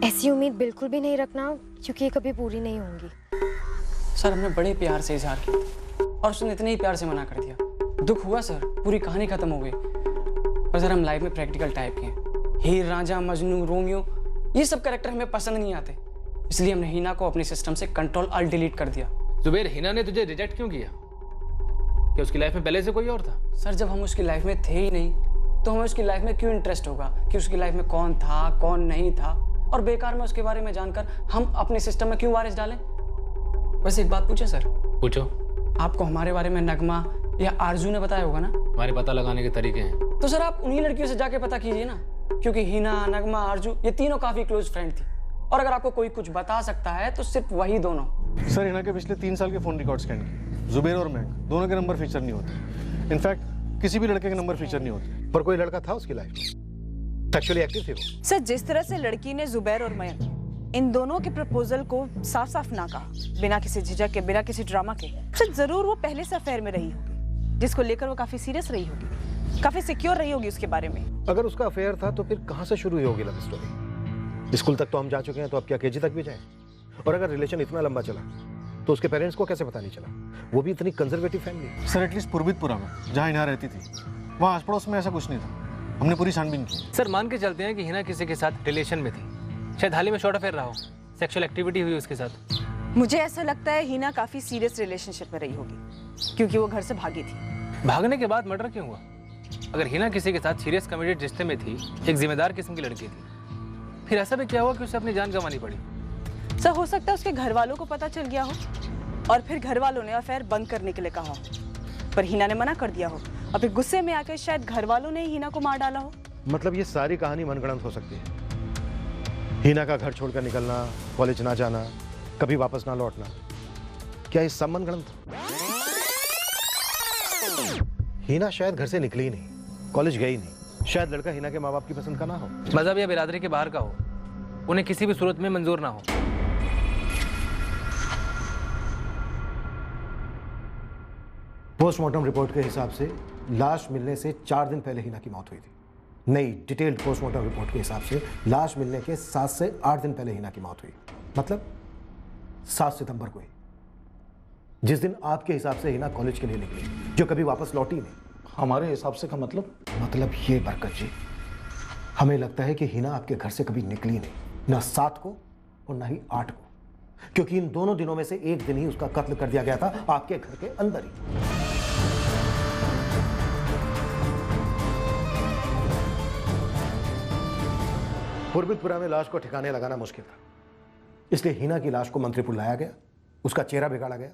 ऐसी उम्मीद बिल्कुल भी नहीं रखना, क्योंकि ये कभी पूरी नहीं होंगी। सर, हमने बड़े प्यार से इजहार किया और उसने इतने ही प्यार से मना कर दिया। दुख हुआ सर, पूरी कहानी खत्म हो गई। पर सर, हम लाइफ में प्रैक्टिकल टाइप के हैं। हीर, रांझा, मजनू, रोमियो, ये सब कैरेक्टर हमें पसंद नहीं आते, इसलिए हमने हिना को अपने सिस्टम से कंट्रोल ऑल्ट डिलीट कर दिया। जुबैर, हिना ने तुझे रिजेक्ट क्यों किया? क्या उसकी लाइफ में पहले से कोई और था? सर, जब हम उसकी लाइफ में थे ही नहीं तो हमें उसकी लाइफ में क्यों इंटरेस्ट होगा कि उसकी लाइफ में कौन था कौन नहीं था, और बेकार में उसके बारे में जानकर हम अपने सिस्टम में क्यों वारिस डालें? वैसे एक बात पूछे सर? पूछो। आपको हमारे बारे में नगमा या आरजू ने बताया होगा ना? हमारे पता लगाने के तरीके हैं। तो सर, आप उन्हीं लड़कियों से जाके पता कीजिए ना, क्योंकि हिना, नगमा, आरजू ये तीनों काफी क्लोज फ्रेंड थी, और अगर आपको कोई कुछ बता सकता है तो सिर्फ वही दोनों। सर, हिना के पिछले 3 साल के फ़ोन रिकॉर्ड स्कैन किए, जुबैर और मैं दोनों के नंबर फीचर नहीं होते। इनफैक्ट किसी भी लड़के के नंबर फीचर नहीं होते। पर कोई लड़का था उसकी लाइफ में, सेक्सुअली एक्टिव थे वो। सर, जिस तरह से लड़की ने जुबैर और मयंक इन दोनों के प्रपोजल को साफ साफ ना कहा, बिना किसी झिझक के, बिना किसी ड्रामा के, सर जरूर वो पहले से अफेयर में रही होगी, जिसको लेकर वो काफी सीरियस रही होगी, काफी सिक्योर रही होगी उसके बारे में। अगर उसका अफेयर था तो फिर कहां से शुरू हुई होगी लव स्टोरी? स्कूल तक तो हम जा चुके हैं, तो अब क्या केजी तक भी जाए? और अगर रिलेशन इतना लंबा चला तो उसके पेरेंट्स को कैसे पता नहीं चला? वो भी इतनी कंजर्वेटिव फैमिली। सर, एटलीस्ट पूर्वितपुरा में जहाँ हिना रहती थी, वहाँ आस पड़ोस में ऐसा कुछ नहीं था। हमने पूरी छानबीन की। सर, मान के चलते हैं कि हिना किसी के साथ रिलेशन में थी, शायद हाल ही में शॉर्ट अफेयर रहा हो, सेक्सुअल एक्टिविटी हुई उसके साथ। मुझे ऐसा लगता है हिना काफी सीरियस रिलेशनशिप में रही होगी, क्योंकि वो घर से भागी थी। भागने के बाद मर्डर क्यों हुआ? अगर हिना किसी के साथ सीरियस कमिटेड रिश्ते में थी, एक जिम्मेदार किस्म की लड़की थी, फिर ऐसा भी क्या हुआ कि उसे अपनी जान गंवानी पड़ी? सर, हो सकता है उसके घर वालों को पता चल गया हो और फिर घर वालों ने अफेयर बंद करने के लिए कहा हो, पर हिना ने मना कर दिया हो, और फिर गुस्से में आकर शायद घर वालों ने हिना को मार डाला हो। मतलब ये सारी कहानी मनगढ़ंत हो सकती है। हिना का घर छोड़कर निकलना, कॉलेज ना जाना, कभी वापस ना लौटना, क्या ये सब मनगढ़ंत था? हिना शायद घर से निकली ही नहीं, कॉलेज गई नहीं, शायद लड़का हिना के माँ बाप की पसंद का ना हो, मजहब या बिरादरी के बाहर का हो, उन्हें किसी भी सूरत में मंजूर ना हो। पोस्टमार्टम रिपोर्ट के हिसाब से लाश मिलने से 4 दिन पहले हिना की मौत हुई थी। नई डिटेल्ड पोस्टमार्टम रिपोर्ट के हिसाब से लाश मिलने के 7 से 8 दिन पहले हिना की मौत हुई, मतलब 7 सितंबर को ही, जिस दिन आपके हिसाब से हिना कॉलेज के लिए निकली, जो कभी वापस लौटी नहीं। हमारे हिसाब से का मतलब ये बरकत जी, हमें लगता है कि हिना आपके घर से कभी निकली नहीं, ना 7 को और ना ही 8 को, क्योंकि इन दोनों दिनों में से एक दिन ही उसका कत्ल कर दिया गया था आपके घर के अंदर ही। पूर्वितपुरा में लाश को ठिकाने लगाना मुश्किल था, इसलिए हिना की लाश को मंत्रीपुर लाया गया, उसका चेहरा बिगाड़ा गया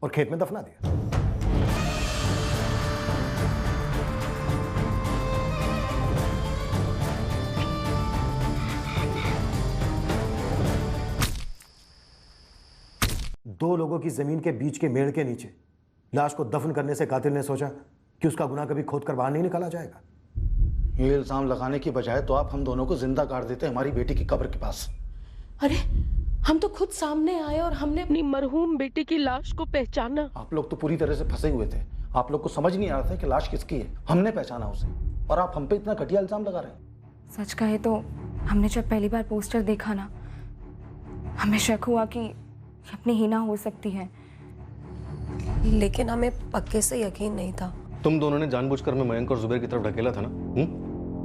और खेत में दफना दिया। दो लोगों की जमीन के बीच के मेड़ के नीचे लाश को दफन करने से कातिल ने सोचा कि उसका गुनाह कभी खोद कर बाहर नहीं निकाला जाएगा। ये इल्जाम लगाने की बजाय तो आप हम दोनों को जिंदा गाड़ देते हमारी बेटी की कब्र के पास। अरे, हम तो खुद सामने आए और हमने अपनी मरहूम बेटी की लाश को पहचाना। आप लोग तो पूरी तरह से फंसे हुए थे, आप लोग को समझ नहीं आ रहा था कि लाश किसकी है। हमने पहचाना उसे और आप हम पे इतना घटिया इल्जाम लगा रहे हैं। सच कहे तो हमने जब पहली बार पोस्टर देखा ना, हमें शक हुआ कि अपनी हिना हो सकती है, लेकिन हमें पक्के से यकीन नहीं था। तुम दोनों ने जानबूझकर मैं मयंक और जुबैर की तरफ ढकेला था ना?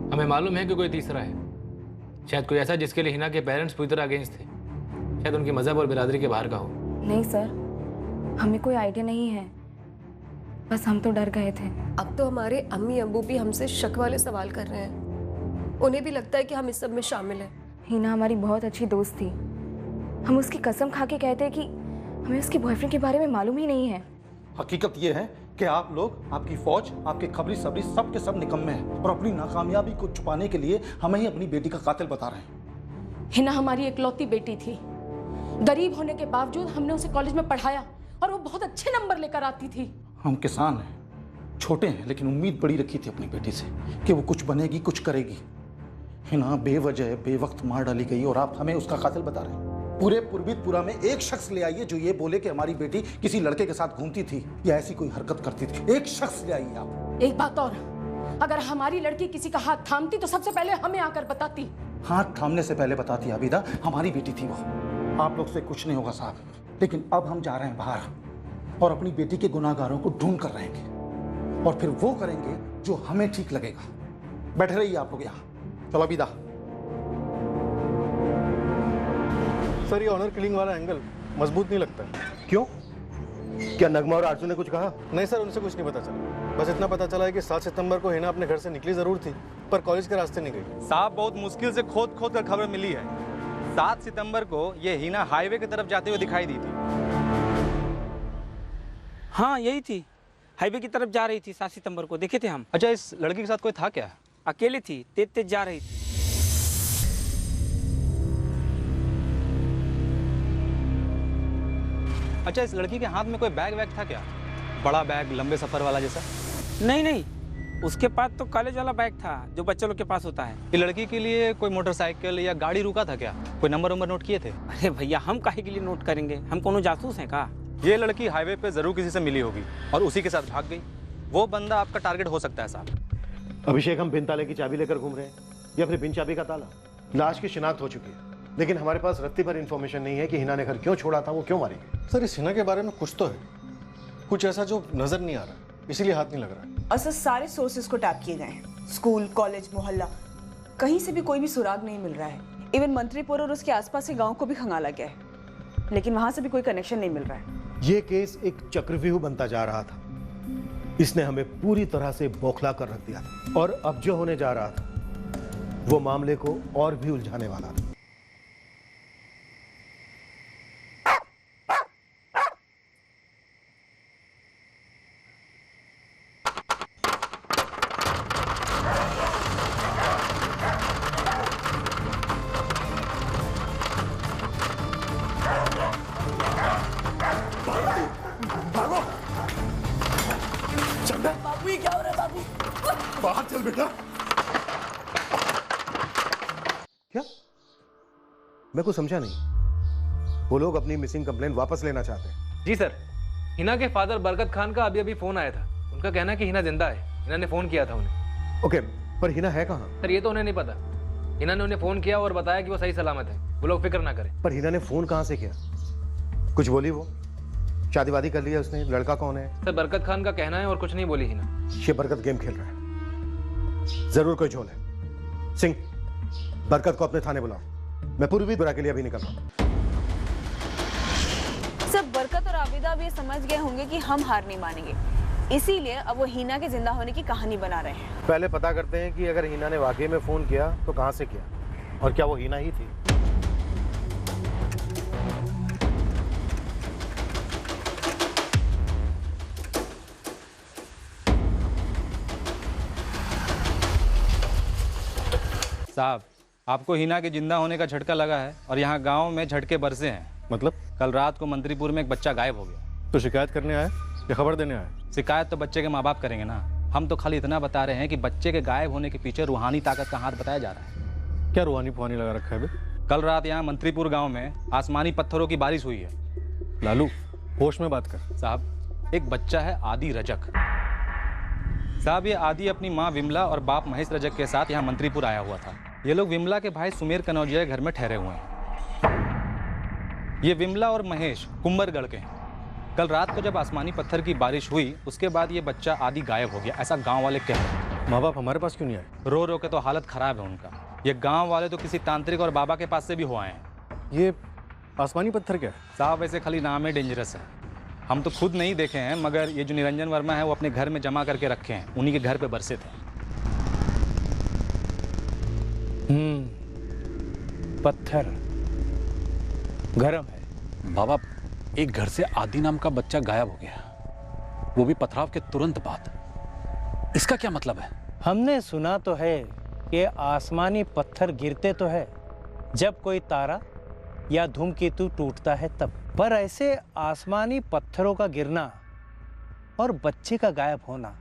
हमें मालूम है कि कोई तीसरा है, शायद कोई ऐसा जिसके लिए हिना के पेरेंट्स पूरी तरह अगेंस्ट थे। शायद उनकी मजहब और बिरादरी के बाहर का हो। नहीं सर, हमें कोई आइडिया नहीं है, बस हम तो डर गए थे। अब तो हमारे अम्मी अब्बू भी हमसे शक वाले सवाल कर रहे हैं। उन्हें भी लगता है कि हम इस सब में शामिल हैं। हिना हमारी बहुत अच्छी दोस्त थी। हम उसकी कसम खा के कहते हैं कि हमें उसके बॉयफ्रेंड के बारे में मालूम ही नहीं है। हकीकत ये है कि आप लोग, आपकी फौज, आपके खबरी सबरी सब के सब निकम्मे हैं और अपनी नाकामयाबी को छुपाने के लिए हमें ही अपनी बेटी का कातिल बता रहे हैं। हिना हमारी इकलौती बेटी थी। गरीब होने के बावजूद हमने उसे कॉलेज में पढ़ाया और वो बहुत अच्छे नंबर लेकर आती थी। हम किसान हैं, छोटे हैं, लेकिन उम्मीद बड़ी रखी थी अपनी बेटी से कि वो कुछ बनेगी, कुछ करेगी। हिना बेवजह बेवक्त मार डाली गई और आप हमें उसका कातिल बता रहे हैं। पूरे पूर्वीतपुरा में एक शख्स ले आइए जो ये बोले कि हमारी बेटी किसी लड़के के साथ घूमती थी या ऐसी कोई हरकत करती थी। एक शख्स ले आइए आप। एक बात और, अगर हमारी लड़की किसी का हाथ थामती तो सबसे पहले हमें आकर बताती। हाथ थामने से पहले बताती आबिदा, हमारी बेटी थी वो। आप लोग से कुछ नहीं होगा साहब, लेकिन अब हम जा रहे हैं बाहर और अपनी बेटी के गुनाहगारों को ढूंढ कर रहेंगे और फिर वो करेंगे जो हमें ठीक लगेगा। बैठे रहिए आप लोग यहाँ। चलो आबिदा। सर, ये ऑनर किलिंग वाला एंगल मजबूत नहीं लगता। क्यों? क्या नगमा और आरजू ने कुछ कहा? नहीं सर, उनसे कुछ नहीं पता चला। बस इतना पता चला है कि 7 सितंबर को हिना अपने घर से निकली जरूर थी, पर कॉलेज के रास्ते नहीं गई। साहब, बहुत मुश्किल से खोद खोद कर खबर मिली है। 7 सितंबर को ये हिना हाईवे की तरफ जाते हुए दिखाई दी थी। हाँ, यही थी, हाईवे की तरफ जा रही थी 7 सितंबर को, देखे थे हम। अच्छा, इस लड़की के साथ कोई था क्या? अकेले थी, तेज तेज जा रही थी। अच्छा, इस लड़की के हाथ में कोई बैग वैग था क्या? बड़ा बैग, लंबे सफर वाला जैसा? नहीं नहीं, उसके पास तो कॉलेज वाला बैग था जो बच्चे लोग के पास होता है। ये लड़की के लिए कोई मोटरसाइकिल या गाड़ी रुका था क्या? कोई नंबर वंबर नोट किए थे? अरे भैया, हम काहे के लिए नोट करेंगे? हम कोनो जासूस हैं का? ये लड़की हाईवे पे जरूर किसी से मिली होगी और उसी के साथ भाग गई। वो बंदा आपका टारगेट हो सकता है साहब। अभिषेक, हम बिन ताले की चाबी लेकर घूम रहे हैं या फिर बिन चाबी का ताला? लाश की शिनाख्त हो चुकी है, लेकिन हमारे पास रत्ती भर इंफॉर्मेशन नहीं है कि हिना ने घर क्यों छोड़ा था, वो क्यों मारी गई। सर, इस हिना के बारे में कुछ तो है, कुछ ऐसा जो नजर नहीं आ रहा, इसीलिए हाथ नहीं लग रहा है। असर सारे सोर्सेज को टैप किए गए हैं, स्कूल, कॉलेज, मोहल्ला, कहीं से भी कोई भी सुराग नहीं मिल रहा है। इवन मंत्रीपुर और उसके आसपास के गांव को भी खंगाला गया है, लेकिन वहां से भी कोई कनेक्शन नहीं मिल रहा है। ये केस एक चक्रव्यूह बनता जा रहा था। इसने हमें पूरी तरह से बौखला कर रख दिया था और अब जो होने जा रहा था वो मामले को और भी उलझाने वाला था। बाबू, ये क्या हो रहा है बाबू? बाहर चल बेटा। क्या? मैं कुछ समझा नहीं। वो लोग अपनी मिसिंग कंप्लेंट वापस लेना चाहते हैं। जी सर, हिना के फादर बरकत खान का अभी फोन आया था। उनका कहना है कि हिना जिंदा है। हिना ने फोन किया था उन्हें। ओके, पर हिना है कहाँ? सर, ये तो उन्हें नहीं पता। हिना ने उन्हें फोन किया और बताया कि वो सही सलामत है, वो लोग फिक्र ना करें। पर हिना ने फोन कहाँ से किया? कुछ बोली वो? शादी वादी कर लिया उसने? लड़का कौन है? सर, बरकत खान का कहना है और कुछ नहीं बोली हिना। ये बरकत गेम खेल रहा है, जरूर कोई झोल है। सिंह, बरकत को अपने थाने बुलाओ। मैं पूर्वीपुरा के लिए अभी निकल रहा हूँ। सब बरकत और आबिदा भी ये समझ गए होंगे कि हम हार नहीं मानेंगे, इसीलिए अब वो हिना के जिंदा होने की कहानी बना रहे हैं। पहले पता करते हैं कि अगर हिना ने वाकई में फोन किया तो कहां से किया और क्या वो हिना ही थी। साहब, आपको हिना के जिंदा होने का झटका लगा है और यहाँ गांव में झटके बरसे हैं। मतलब? कल रात को मंत्रीपुर में एक बच्चा गायब हो गया। तो शिकायत करने आया या खबर देने आया? शिकायत तो बच्चे के माँ बाप करेंगे ना, हम तो खाली इतना बता रहे हैं कि बच्चे के गायब होने के पीछे रूहानी ताकत का हाथ बताया जा रहा है। क्या रूहानी फुहानी लगा रखा है बे? कल रात यहाँ मंत्रीपुर गाँव में आसमानी पत्थरों की बारिश हुई है। लालू, होश में बात कर। साहब, एक बच्चा है आदि रजक। साहब, ये आदि अपनी माँ विमला और बाप महेश रजक के साथ यहाँ मंत्रीपुर आया हुआ था। ये लोग विमला के भाई सुमेर कनौजिया के घर में ठहरे हुए हैं। ये विमला और महेश कुंभरगढ़ के हैं। कल रात को जब आसमानी पत्थर की बारिश हुई उसके बाद ये बच्चा आदि गायब हो गया, ऐसा गांव वाले कह रहे हैं। माँ बाप हमारे पास क्यों नहीं आए? रो रो के तो हालत खराब है उनका। ये गांव वाले तो किसी तांत्रिक और बाबा के पास से भी हो आए हैं। आसमानी पत्थर क्या है? साहब वैसे खाली नाम है डेंजरस है। हम तो खुद नहीं देखे हैं, मगर ये जो निरंजन वर्मा है वो अपने घर में जमा करके रखे हैं, उन्हीं के घर पे बरसे थे। पत्थर गरम है। बाबा, एक घर से आदि नाम का बच्चा गायब हो गया, वो भी पथराव के तुरंत बाद। इसका क्या मतलब है? हमने सुना तो है कि आसमानी पत्थर गिरते तो है जब कोई तारा या धूमकेतु टूटता है तब, पर ऐसे आसमानी पत्थरों का गिरना और बच्चे का गायब होना,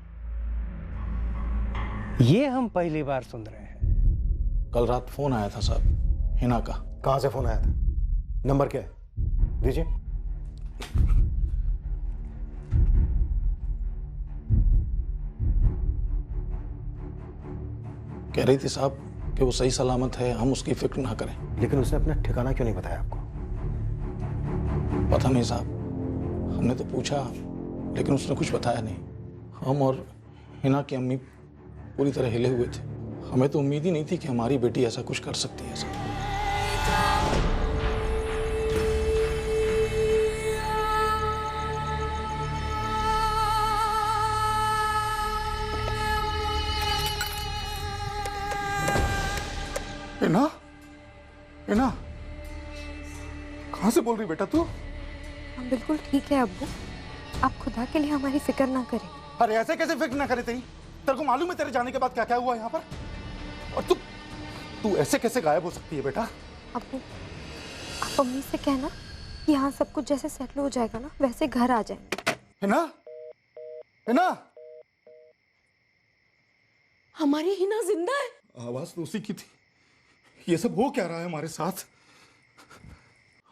ये हम पहली बार सुन रहे हैं। कल रात फोन आया था साहब, हिना का। कहां से फोन आया था? नंबर क्या है? दीजिए। कह रही थी साहब कि वो सही सलामत है, हम उसकी फिक्र ना करें। लेकिन उसने अपना ठिकाना क्यों नहीं बताया आपको? पता नहीं साहब, हमने तो पूछा लेकिन उसने कुछ बताया नहीं। हम और हिना की अम्मी पूरी तरह हिले हुए थे। हमें तो उम्मीद ही नहीं थी कि हमारी बेटी ऐसा कुछ कर सकती है साहब। हिना, हिना, कहाँ से बोल रही बेटा तू? हम बिल्कुल ठीक है अब्बू, आप खुदा के लिए हमारी फिक्र ना करें। अरे ऐसे कैसे फिक्र ना करे तेरे को मालूम है तेरे जाने के बाद क्या क्या हुआ यहाँ पर? और तू ऐसे कैसे गायब हो सकती है बेटा? अब्बू, आप अम्मी से कहना कि यहाँ सब कुछ जैसे सेटल हो जाएगा ना वैसे घर आ जाए। हिना, हिना, हमारी हिना जिंदा है। आवाज तो उसी की थी। ये सब हो क्या रहा है हमारे साथ?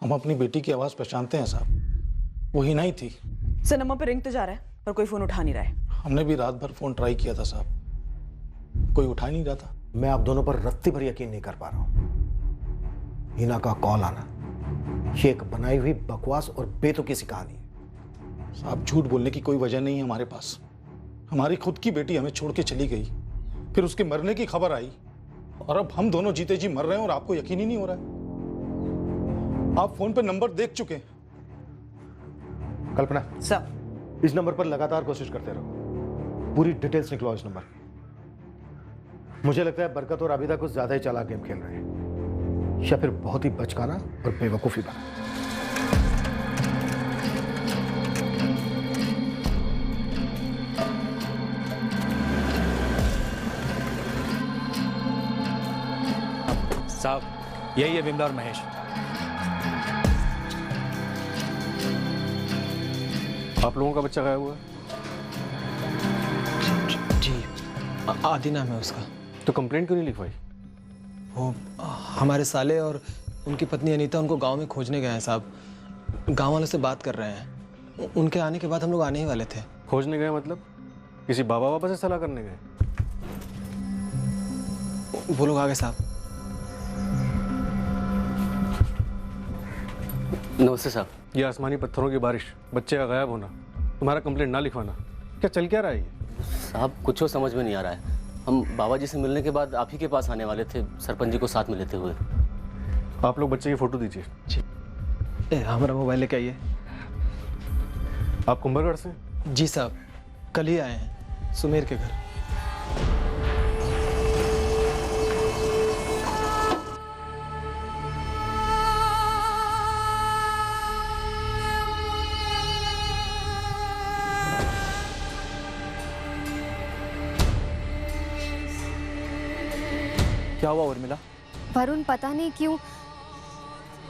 हम अपनी बेटी की आवाज पहचानते हैं साहब, वो हिना ही थी। सर नंबर पे रिंग तो जा रहा है पर कोई फोन उठा नहीं रहा है। हमने भी रात भर फोन ट्राई किया था साहब, कोई उठा नहीं रहा था। मैं आप दोनों पर रत्ती भर यकीन नहीं कर पा रहा हूं। हिना का कॉल आना ये एक बनाई हुई बकवास और बेतुकी सी कहानी है। साहब झूठ बोलने की कोई वजह नहीं है हमारे पास। हमारी खुद की बेटी हमें छोड़ के चली गई, फिर उसके मरने की खबर आई और अब हम दोनों जीते जी मर रहे हैं और आपको यकीन ही नहीं हो रहा है। आप फोन पे नंबर देख चुके हैं। कल्पना सर, इस नंबर पर लगातार कोशिश करते रहो, पूरी डिटेल्स निकलो इस नंबर की। मुझे लगता है बरकत और आबिदा कुछ ज्यादा ही चालाक गेम खेल रहे हैं, या फिर बहुत ही बचकाना और बेवकूफी बना। साहब यही है विमला और महेश। आप लोगों का बच्चा गायब हुआ? जी, आदि नाम है उसका। तो कंप्लेंट क्यों नहीं लिखवाई? वो हमारे साले और उनकी पत्नी अनीता उनको गांव में खोजने गए हैं साहब। गांव वालों से बात कर रहे हैं। उनके आने के बाद हम लोग आने ही वाले थे। खोजने गए मतलब किसी बाबा बाबा से सलाह करने गए? वो लोग आ गए साहब। नमस्ते साहब। ये आसमानी पत्थरों की बारिश, बच्चे का गायब होना, तुम्हारा कंप्लेंट ना लिखवाना, क्या चल क्या रहा है ये? साहब कुछ हो समझ में नहीं आ रहा है। हम बाबा जी से मिलने के बाद आप ही के पास आने वाले थे, सरपंच जी को साथ में लेते हुए। आप लोग बच्चे की फोटो दीजिए। जी, हमारा मोबाइल लेके आइए। आप कुंभलगढ़ से? जी साहब, कल ही आए हैं सुमेर के घर। क्या हुआ उर्मिला? वरुण पता नहीं क्यों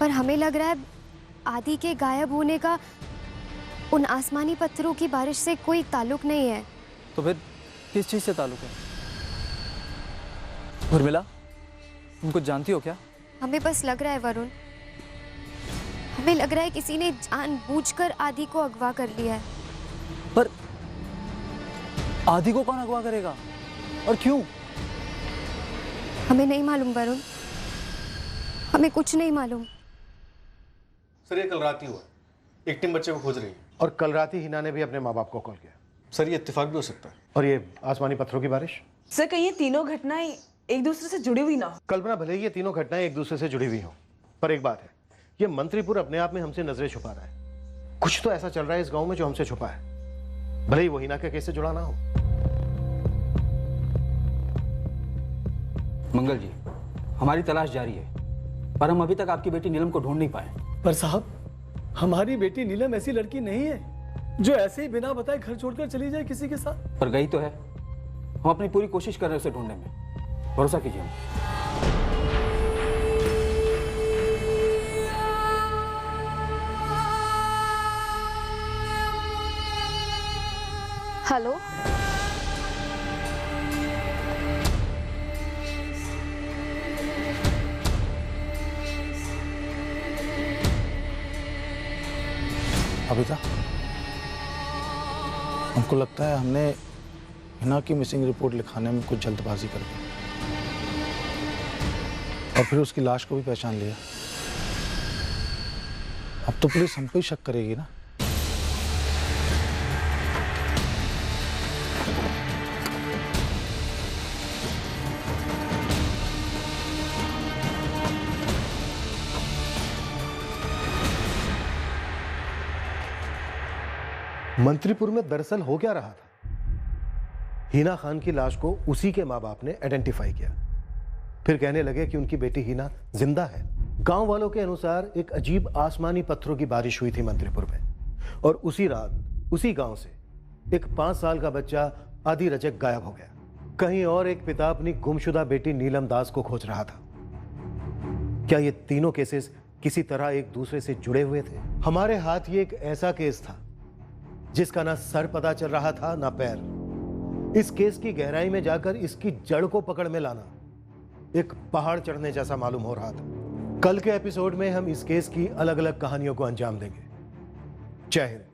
पर हमें लग रहा है आदि के गायब होने का उन आसमानी पत्थरों की बारिश से कोई ताल्लुक नहीं है। तो फिर किस चीज से ताल्लुक है? उर्मिला, तुम कुछ जानती हो क्या? हमें बस लग रहा है वरुण, हमें लग रहा है किसी ने जानबूझकर आदि को अगवा कर लिया है। पर आदि को कौन अगवा करेगा और क्यों? हमें नहीं मालूम वरुण, हमें कुछ नहीं मालूम। सर ये कल रात ही हुआ, एक टीम बच्चे को खोज रही है। और कल रात ही हिना ने भी अपने माँ बाप को कॉल किया। सर ये इत्तेफाक भी हो सकता है। और ये आसमानी पत्थरों की बारिश? सर कहीं ये तीनों घटनाएं एक दूसरे से जुड़ी हुई ना हो। कल्पना, भले ही ये तीनों घटनाएं एक दूसरे से जुड़ी हुई हों, पर एक बात है, ये मंत्रीपुर अपने आप में हमसे नजरें छुपा रहा है। कुछ तो ऐसा चल रहा है इस गांव में जो हमसे छुपा है, भले ही वो हिना के केस से जुड़ा ना हो। मंगल जी, हमारी तलाश जारी है, पर हम अभी तक आपकी बेटी नीलम को ढूंढ नहीं पाए। पर साहब, हमारी बेटी नीलम ऐसी लड़की नहीं है जो ऐसे ही बिना बताए घर छोड़कर चली जाए किसी के साथ। पर गई तो है। हम अपनी पूरी कोशिश कर रहे हैं उसे ढूंढने में, भरोसा कीजिए। हेलो, अबिता, हमको लगता है हमने हिना की मिसिंग रिपोर्ट लिखाने में कुछ जल्दबाजी कर दी और फिर उसकी लाश को भी पहचान लिया। अब तो पुलिस हम पे ही शक करेगी ना। मंत्रीपुर में दरअसल हो क्या रहा था? हिना खान की लाश को उसी के माँ बाप ने आइडेंटिफाई किया, फिर कहने लगे कि उनकी बेटी हिना जिंदा है। गांव वालों के अनुसार एक अजीब आसमानी पत्थरों की बारिश हुई थी मंत्रीपुर में, और उसी रात उसी गांव से एक 5 साल का बच्चा आदि रजक गायब हो गया। कहीं और एक पिता अपनी गुमशुदा बेटी नीलम दास को खोज रहा था। क्या ये तीनों केसेस किसी तरह एक दूसरे से जुड़े हुए थे? हमारे हाथ ये एक ऐसा केस था जिसका ना सर पता चल रहा था ना पैर। इस केस की गहराई में जाकर इसकी जड़ को पकड़ में लाना एक पहाड़ चढ़ने जैसा मालूम हो रहा था। कल के एपिसोड में हम इस केस की अलग अलग कहानियों को अंजाम देंगे। जय Hind.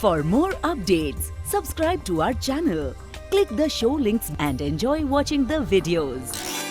For more updates, subscribe to our channel, click the show links and enjoy watching the videos.